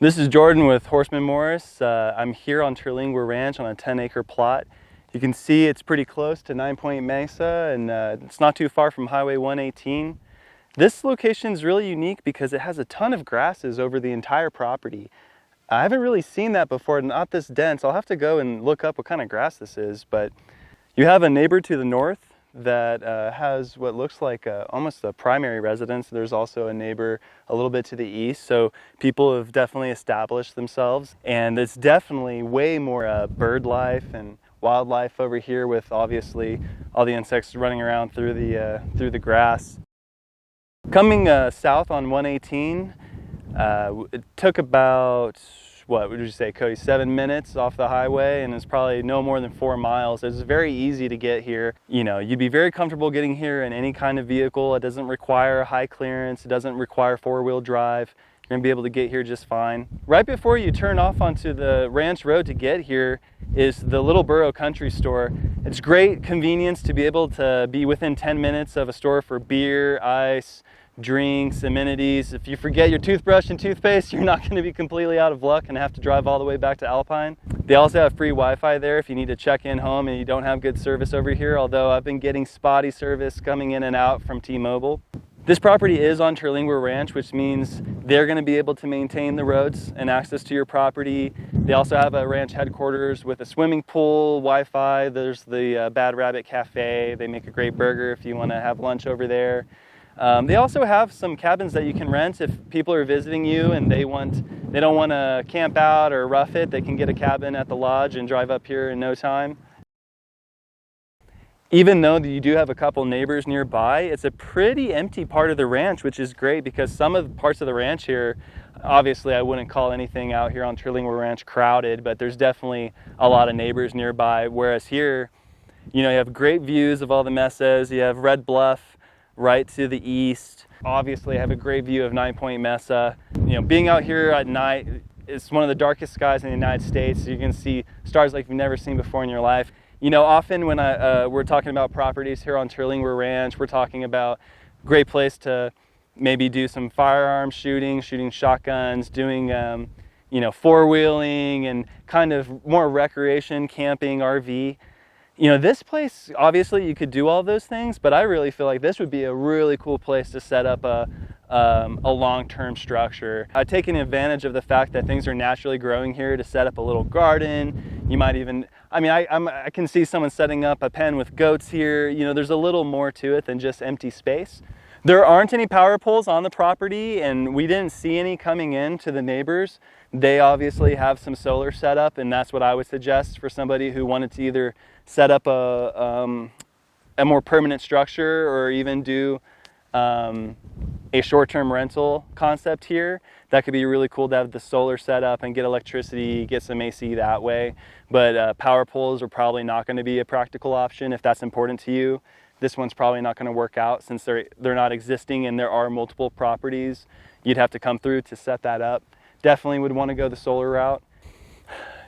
This is Jordan with Horseman Morris. I'm here on Terlingua Ranch on a 10-acre plot. You can see it's pretty close to 9 Point Mesa, and it's not too far from Highway 118. This location is really unique because it has a ton of grasses over the entire property. I haven't really seen that before, not this dense. I'll have to go and look up what kind of grass this is, but you have a neighbor to the north that has what looks like almost a primary residence. There's also a neighbor a little bit to the east, so people have definitely established themselves, and it's definitely way more bird life and wildlife over here, with obviously all the insects running around through the grass. Coming south on 118, it took about, what would you say, Cody, 7 minutes off the highway, and it's probably no more than 4 miles. It's very easy to get here. You know, you'd be very comfortable getting here in any kind of vehicle. It doesn't require high clearance. It doesn't require four-wheel drive. You're gonna be able to get here just fine. Right before you turn off onto the ranch road to get here is the Little Burro Country Store. It's great convenience to be able to be within 10 minutes of a store for beer, ice, drinks, amenities. If you forget your toothbrush and toothpaste, you're not going to be completely out of luck and have to drive all the way back to Alpine. They also have free Wi-Fi there if you need to check in home and you don't have good service over here, although I've been getting spotty service coming in and out from T-Mobile. This property is on Terlingua Ranch, which means they're going to be able to maintain the roads and access to your property. They also have a ranch headquarters with a swimming pool, Wi-Fi. There's the Bad Rabbit Cafe. They make a great burger if you want to have lunch over there. They also have some cabins that you can rent if people are visiting you and they don't want to camp out or rough it. They can get a cabin at the lodge and drive up here in no time. Even though you do have a couple neighbors nearby, it's a pretty empty part of the ranch, which is great because some of the parts of the ranch here, obviously I wouldn't call anything out here on Terlingua Ranch crowded, but there's definitely a lot of neighbors nearby. Whereas here, you know, you have great views of all the mesas. You have Red Bluff right to the east. Obviously I have a great view of 9 Point Mesa. You know, being out here at night, it's one of the darkest skies in the United States. So you can see stars like you've never seen before in your life. You know, often when we're talking about properties here on Terlingua Ranch, we're talking about a great place to maybe do some firearm shooting shotguns, doing, you know, four-wheeling and kind of more recreation, camping, RV. You know, this place, obviously you could do all those things, but I really feel like this would be a really cool place to set up a long-term structure. I've taken advantage of the fact that things are naturally growing here to set up a little garden. You might even, I mean, I can see someone setting up a pen with goats here. You know, there's a little more to it than just empty space. There aren't any power poles on the property, and we didn't see any coming in to the neighbors. They obviously have some solar set up, and that's what I would suggest for somebody who wanted to either set up a more permanent structure or even do a short-term rental concept here. That could be really cool to have the solar set up and get electricity, get some AC that way. But power poles are probably not going to be a practical option if that's important to you. This one's probably not going to work out since they're not existing and there are multiple properties you'd have to come through to set that up. Definitely would want to go the solar route.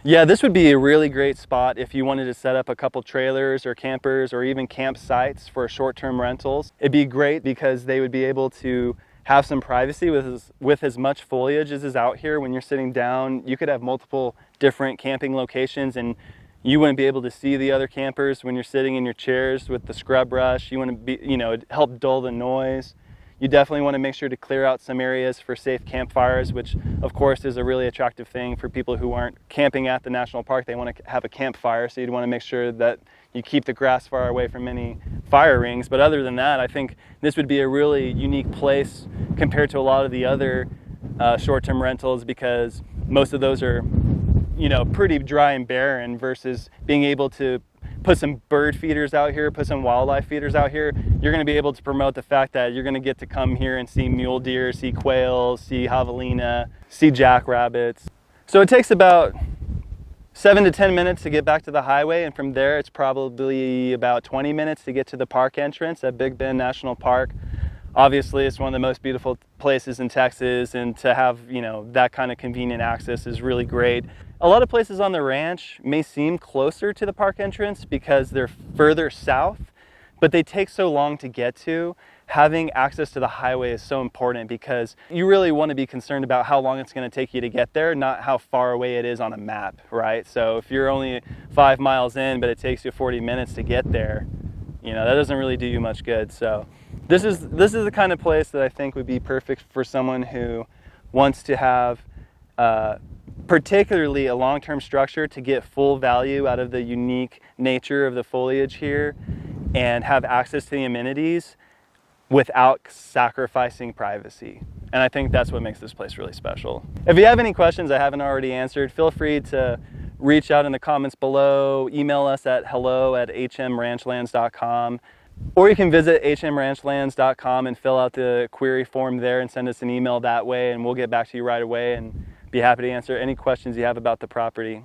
Yeah, this would be a really great spot if you wanted to set up a couple trailers or campers or even campsites for short-term rentals. It'd be great because they would be able to have some privacy with as much foliage as is out here. When you're sitting down, you could have multiple different camping locations and you wouldn't be able to see the other campers when you're sitting in your chairs with the scrub brush. You want to be, you know, help dull the noise. You definitely want to make sure to clear out some areas for safe campfires, which of course is a really attractive thing for people who aren't camping at the national park. They want to have a campfire, so you'd want to make sure that you keep the grass far away from any fire rings. But other than that, I think this would be a really unique place compared to a lot of the other short-term rentals, because most of those are, you know, pretty dry and barren, versus being able to put some bird feeders out here, put some wildlife feeders out here. You're going to be able to promote the fact that you're going to get to come here and see mule deer, see quails, see javelina, see jackrabbits. So it takes about 7 to 10 minutes to get back to the highway, and from there it's probably about 20 minutes to get to the park entrance at Big Bend National Park. Obviously, it's one of the most beautiful places in Texas, and to have, you know, that kind of convenient access is really great. A lot of places on the ranch may seem closer to the park entrance because they're further south but they take so long to get to. Having access to the highway is so important because you really want to be concerned about how long it's going to take you to get there, not how far away it is on a map, right? So if you're only 5 miles in, but it takes you 40 minutes to get there, you know, that doesn't really do you much good. So this is the kind of place that I think would be perfect for someone who wants to have particularly a long-term structure to get full value out of the unique nature of the foliage here and have access to the amenities without sacrificing privacy. And I think that's what makes this place really special. If you have any questions I haven't already answered, feel free to reach out in the comments below, email us at hello@hmranchlands.com, or you can visit hmranchlands.com and fill out the query form there and send us an email that way, and we'll get back to you right away and be happy to answer any questions you have about the property.